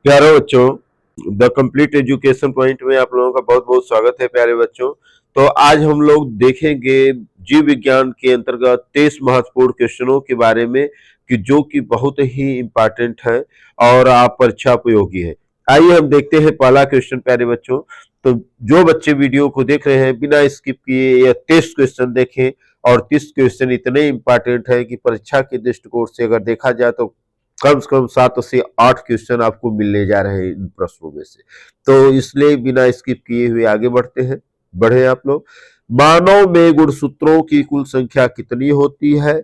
प्यारे बच्चों, the complete education point में आप लोगों का बहुत बहुत स्वागत है। प्यारे बच्चों, तो आज हम लोग देखेंगे जीव विज्ञान के अंतर्गत 23 महत्वपूर्ण क्वेश्चनों के बारे में कि जो कि बहुत ही इंपॉर्टेंट है और आप परीक्षा उपयोगी है। आइए हम देखते हैं पहला क्वेश्चन। प्यारे बच्चों, तो जो बच्चे वीडियो को देख रहे हैं बिना स्किप किए यह 23 क्वेश्चन देखें, और 30 क्वेश्चन इतने इंपॉर्टेंट है कि परीक्षा के दृष्टिकोण से अगर देखा जाए तो कम से कम 7 से 8 क्वेश्चन आपको मिलने जा रहे हैं इन प्रश्नों में से। तो इसलिए बिना स्किप किए हुए आगे बढ़ते हैं। बढ़े आप लोग। मानव में गुणसूत्रों की कुल संख्या कितनी होती है?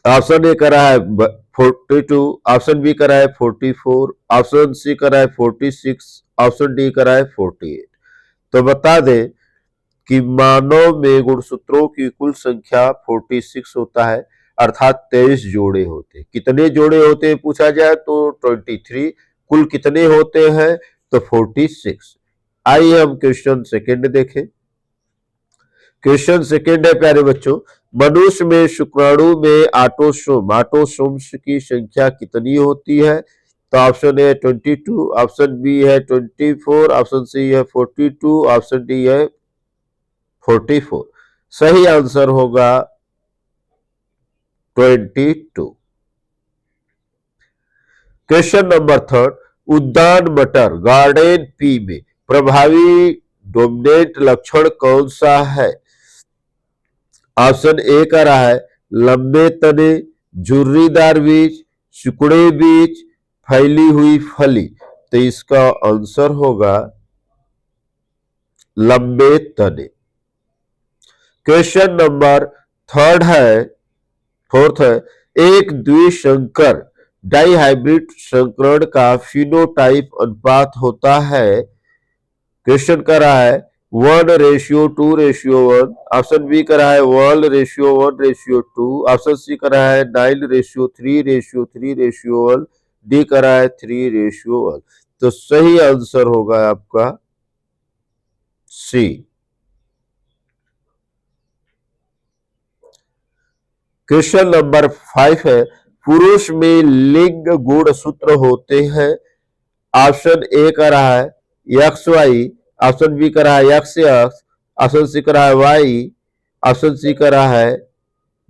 ऑप्शन ए करा है 42, ऑप्शन बी करा है 44, ऑप्शन सी करा है 46, ऑप्शन डी करा है 48। तो बता दें कि मानव में गुणसूत्रों की कुल संख्या 46 होता है, अर्थात 23 जोड़े होते हैं। कितने जोड़े होते हैं पूछा जाए तो 23। कुल कितने होते हैं तो 46। आइए हम क्वेश्चन सेकंड देखें। क्वेश्चन सेकंड है प्यारे बच्चों, मनुष्य में शुक्राणु में ऑटोसोम्स की संख्या कितनी होती है? तो ऑप्शन ए 22, ऑप्शन बी है 24, ऑप्शन सी है 42, ऑप्शन डी है 44। सही आंसर होगा 22। क्वेश्चन नंबर थर्ड, उद्यान मटर गार्डन पी में प्रभावी डोमिनेंट लक्षण कौन सा है? ऑप्शन ए का रहा है लंबे तने, झुर्रीदार बीज, सिकुड़े बीज, फैली हुई फली। तो इसका आंसर होगा लंबे तने। क्वेश्चन नंबर थर्ड है फोर्थ है, एक द्विसंकर डाइहाइब्रिड संकरण का फिनोटाइप अनुपात होता है। क्वेश्चन कर रहा है 1:2:1, ऑप्शन बी कर रहा है 1:1:2, ऑप्शन सी कर रहा है 9:3:3:1, डी कर रहा है 3:1। तो सही आंसर होगा आपका सी। क्वेश्चन नंबर 5 है, पुरुष में लिंग गुण सूत्र होते हैं। ऑप्शन ए का रहा है एक्स वाई, ऑप्शन बी का रहा है एक्स एक्स, ऑप्शन सी का रहा है वाई, ऑप्शन सी का रहा है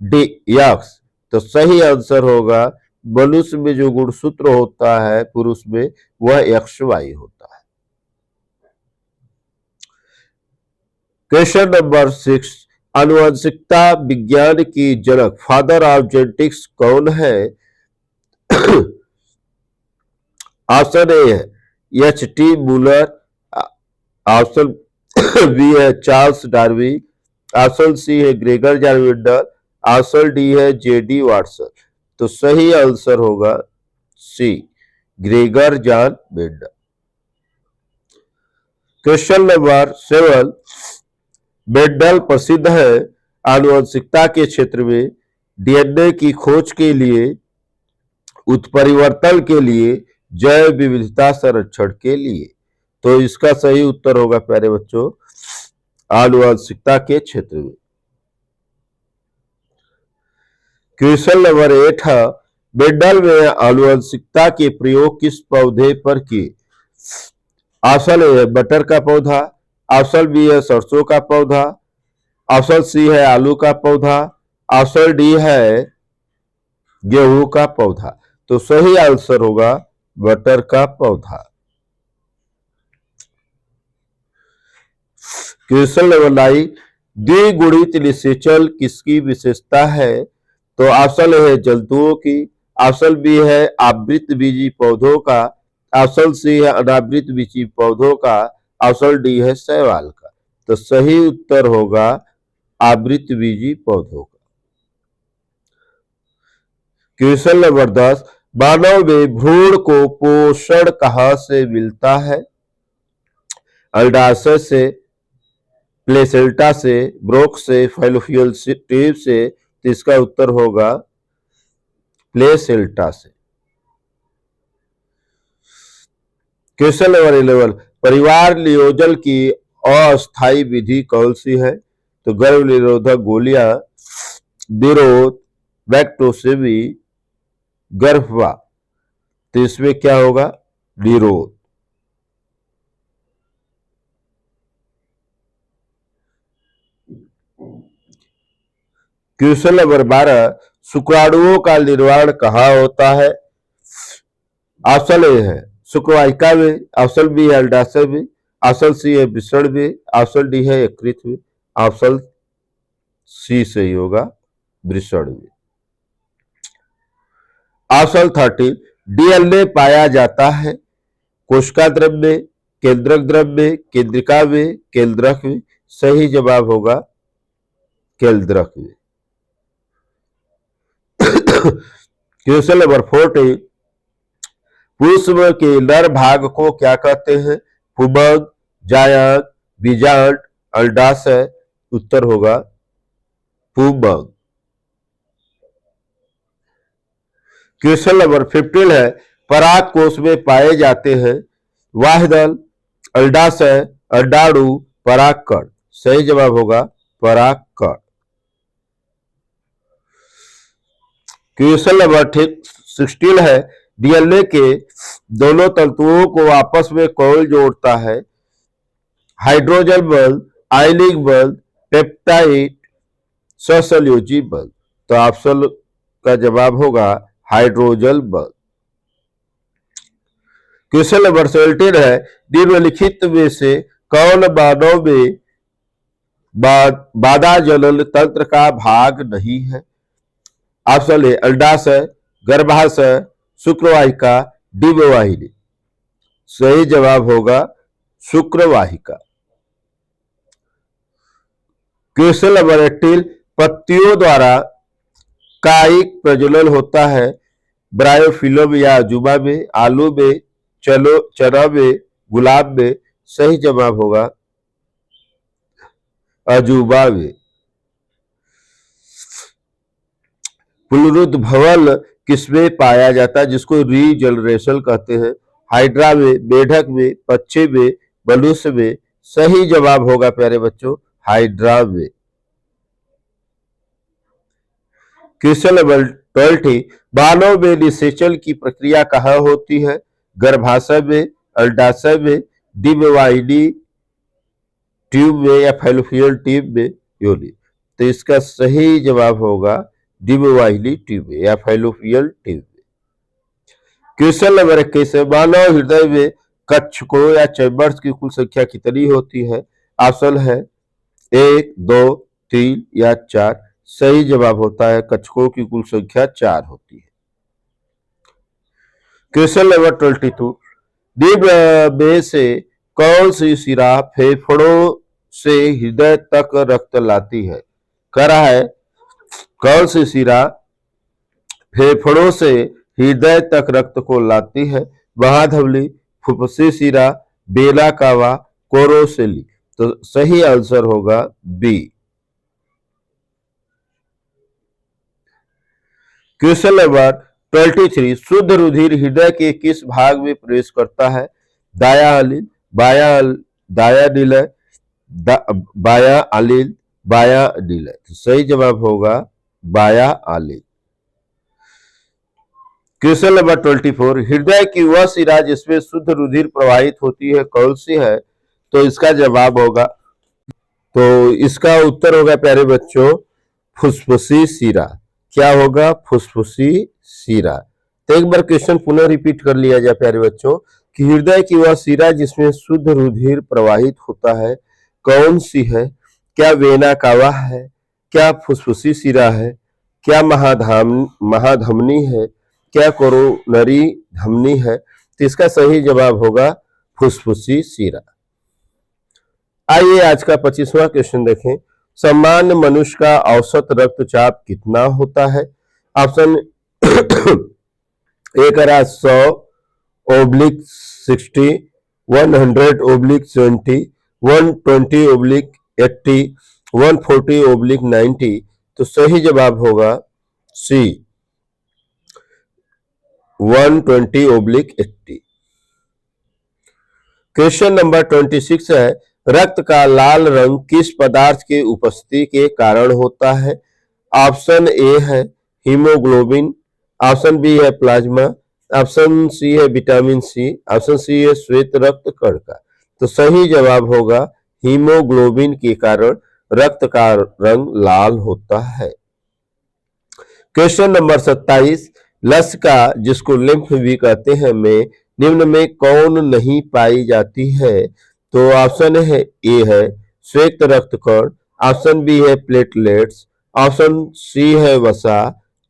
डी एक्स। तो सही आंसर होगा मनुष्य में जो गुणसूत्र होता है पुरुष में वह एक्स वाई होता है। क्वेश्चन नंबर 6, आनुवंशिकता विज्ञान की जनक फादर ऑफ जेनेटिक्स कौन है? ऑप्शन ए है H.T. मूलर, ऑप्शन बी है चार्ल्स डार्विन, ऑप्शन सी है Gregor Johann Mendel, option D है J.D. वाटसन। तो सही आंसर होगा C, Gregor Johann Mendel. Question number 7, Mendel प्रसिद्ध है आनुवंशिकता के क्षेत्र में डीएनए की खोज के लिए, उत्परिवर्तन के लिए, जैव विविधता संरक्षण के लिए। तो इसका सही उत्तर होगा प्यारे बच्चों आनुवंशिकता के क्षेत्र में। क्वेश्चन नंबर 8 है, मेंडल में आनुवंशिकता के प्रयोग किस पौधे पर किए? ऑप्शन ए है मटर का पौधा, ऑप्शन बी है सरसों का पौधा, ऑप्शन सी है आलू का पौधा, ऑप्शन डी है गेहूं का पौधा। तो सही आंसर होगा मटर का पौधा। क्वेश्चन नंबर 9, द्विगुणित निषेचन किसकी विशेषता है? तो ऑप्शन ए है जंतुओं की, ऑप्शन बी है आवृत बीजी पौधों का, ऑप्शन सी है अनावृत बीजी पौधों का, ऑप्शन डी है शैवाल का। तो सही उत्तर होगा आवृत बीजी पौधों का। क्वेश्चन नंबर 10, मानव में भ्रूण को पोषण कहां से मिलता है? अंडाशय से, प्लेसेंटा से, ब्रोक से, फैलोपियन ट्यूब से। तो इसका उत्तर होगा प्लेसेंटा से। क्वेश्चन नंबर 11, परिवार नियोजन की अस्थायी विधि कौन सी है? तो गर्भ निरोधक गोलियां, निरोध, वैक्टोसेमी, गर्भवा। तो इसमें क्या होगा निरोध। क्वेश्चन नंबर 12, शुक्राणुओं का निर्माण कहाँ होता है? ऑप्शन ए है शुक्रवाहिका में, ऑप्शन बी है अंडाशय में, ऑप्शन सी है वृषण में, ऑप्शन डी है यकृत में, ऑप्शन सी सही होगा वृषण में। ऑप्शन 13, डीएनए पाया जाता है कोशिका द्रव में, केंद्रक द्रव में, केंद्रिका में, केंद्रक में। सही जवाब होगा केंद्रक में। क्वेश्चन नंबर 14, पुष्प के नर भाग को क्या कहते हैं? पुंबग, जायंत, बीजांड, अंडाशय। उत्तर होगा पुंबग। क्वेश्चन नंबर 15 है, पराग कोश में पाए जाते हैं वाहिदल, अंडाशय, अंडाणु, परागकण। सही जवाब होगा परागकण। क्वेश्चन नंबर 16 है, डीएनए के दोनों तंतुओं को आपस में कौन जोड़ता है? हाइड्रोजन बल, आयनिक बल, पेप्टाइड, सहसंयोजी बल। तो ऑप्शन का जवाब होगा हाइड्रोजन बल। क्वेश्चन नंबर 17 है, निम्नलिखित में से कौन मानव में बाधा जनन तंत्र का भाग नहीं है? ऑप्शन ए अंडाशय, गर्भाशय, शुक्रवाहिका, डिंबवाहिनी। सही जवाब होगा शुक्रवाहिका। क्वेश्चन नंबर 18, पत्तियों द्वारा कायिक प्रजनन होता है ब्रायोफिलम या अजूबा में, आलू में, चना में, गुलाब में। सही जवाब होगा अजूबा में। पुनरुद्भवन किसमें पाया जाता है जिसको रीजनरेशन कहते हैं? हाइड्रा में, मेढक में, पक्षी में, मनुष्य में। सही जवाब होगा प्यारे बच्चों हाइड्रा में। क्वेश्चन नंबर 20, मानव में निषेचन की प्रक्रिया कहाँ होती है? गर्भाशय में, अंडाशय में, डिंबवाहिनी ट्यूब में या फैलोपियन ट्यूब में, योनि। तो इसका सही जवाब होगा डिंबवाहिनी ट्यूब में या फैलोपियन ट्यूब में। क्वेश्चन नंबर 21, मानव हृदय में कक्षकों या चैम्बर्स की कुल संख्या कितनी होती है? ऑप्शन है 1, 2, 3 या 4। सही जवाब होता है कक्षकों की कुल संख्या 4 होती है। क्वेश्चन नंबर 22, निम्न में से कौन सी शिरा फेफड़ों से हृदय तक रक्त लाती है? कह रहा है कौन सी शिरा फेफड़ों से हृदय तक रक्त को लाती है? महाधमनी, फुफ्फुसी शिरा, बेला कावा, कोरोसेली। तो सही आंसर होगा बी। क्वेश्चन नंबर 23, शुद्ध रुधिर हृदय के किस भाग में प्रवेश करता है? दाया अलिल, दाया निलय, बाया अलिल, बाया निलय। तो सही जवाब होगा बाया अलिल। क्वेश्चन नंबर 24, हृदय की वह शिरा जिसमें शुद्ध रुधिर प्रवाहित होती है कौन सी है? तो इसका जवाब होगा, तो इसका उत्तर होगा प्यारे बच्चों फुसफुसी शिरा। क्या होगा? फुसफुसी शिरा। तो एक बार क्वेश्चन पुनः रिपीट कर लिया जाए प्यारे बच्चों कि हृदय की वह शिरा जिसमें शुद्ध रुधिर प्रवाहित होता है कौन सी है? क्या वेना कावा है? क्या फुसफुसी शिरा है? क्या महाधमनी है? क्या कोरोनरी धमनी है? तो इसका सही जवाब होगा फुसफुसी शिरा। आइए आज का 25वां क्वेश्चन देखें। सामान्य मनुष्य का औसत रक्तचाप कितना होता है? ऑप्शन ए करा 100/60, 100/70, 120/80, 140/90। तो सही जवाब होगा सी 120/80। क्वेश्चन नंबर 26 है, रक्त का लाल रंग किस पदार्थ के उपस्थिति के कारण होता है? ऑप्शन ए है हीमोग्लोबिन, ऑप्शन बी है प्लाज्मा, ऑप्शन सी है विटामिन सी, ऑप्शन सी है श्वेत रक्त कण का। तो सही जवाब होगा हीमोग्लोबिन के कारण रक्त का रंग लाल होता है। क्वेश्चन नंबर 27, लसिका जिसको लिम्फ भी कहते हैं में निम्न में कौन नहीं पाई जाती है? तो ऑप्शन है ए है श्वेत रक्त कण, ऑप्शन बी है प्लेटलेट्स, ऑप्शन सी है वसा,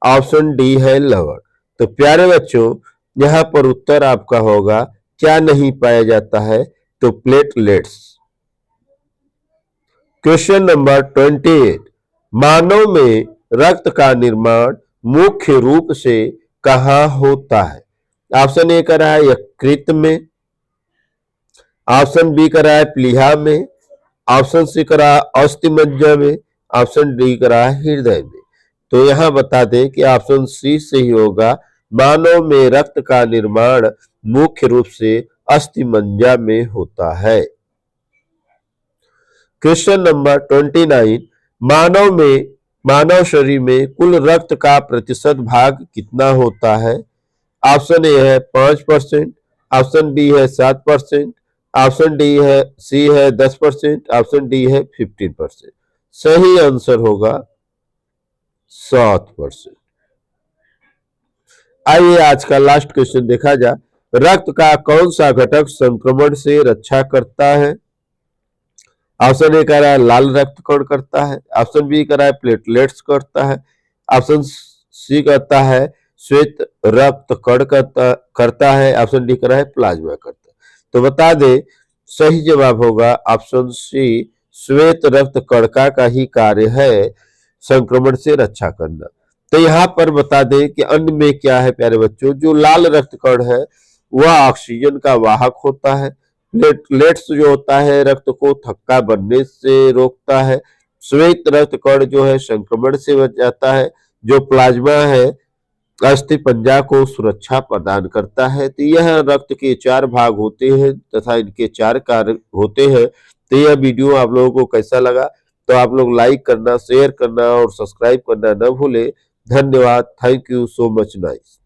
ऑप्शन डी है लवण। तो प्यारे बच्चों, यहाँ पर उत्तर आपका होगा क्या नहीं पाया जाता है? तो प्लेटलेट्स। क्वेश्चन नंबर 28, मानव में रक्त का निर्माण मुख्य रूप से कहाँ होता है? ऑप्शन ए करा है यकृत में, ऑप्शन बी करा है प्लीहा में, ऑप्शन सी करा है अस्थिमज्जा में, ऑप्शन डी करा है हृदय में। तो यहां बता दें कि ऑप्शन सी से ही होगा, मानव में रक्त का निर्माण मुख्य रूप से अस्थिमज्जा में होता है। क्वेश्चन नंबर 29, मानव शरीर में कुल रक्त का प्रतिशत भाग कितना होता है? ऑप्शन ए है 5%, ऑप्शन बी है 7%, ऑप्शन सी है 10%, ऑप्शन डी है 15%। सही आंसर होगा 7%। आइए आज का लास्ट क्वेश्चन देखा जाए। रक्त का कौन सा घटक संक्रमण से रक्षा करता है? ऑप्शन ए कह रहा है लाल रक्त कण करता है, ऑप्शन बी कह रहा है प्लेटलेट्स करता है, ऑप्शन सी कहता है श्वेत रक्त कण करता है, ऑप्शन डी कह रहा है प्लाज्मा करता है। तो बता दे सही जवाब होगा ऑप्शन सी, श्वेत रक्त कणिका का ही कार्य है संक्रमण से रक्षा करना। तो यहाँ पर बता दें कि अन्य में क्या है प्यारे बच्चों, जो लाल रक्त कण है वह ऑक्सीजन का वाहक होता है, प्लेटलेट्स जो होता है रक्त को थक्का बनने से रोकता है, श्वेत रक्त कण जो है संक्रमण से बच जाता है, जो प्लाज्मा है अस्थि पंजा को सुरक्षा प्रदान करता है। तो यह रक्त के 4 भाग होते हैं तथा इनके 4 कार्य होते हैं। तो यह वीडियो आप लोगों को कैसा लगा? तो आप लोग लाइक करना, शेयर करना और सब्सक्राइब करना न भूले। धन्यवाद। Thank you so much. Nice.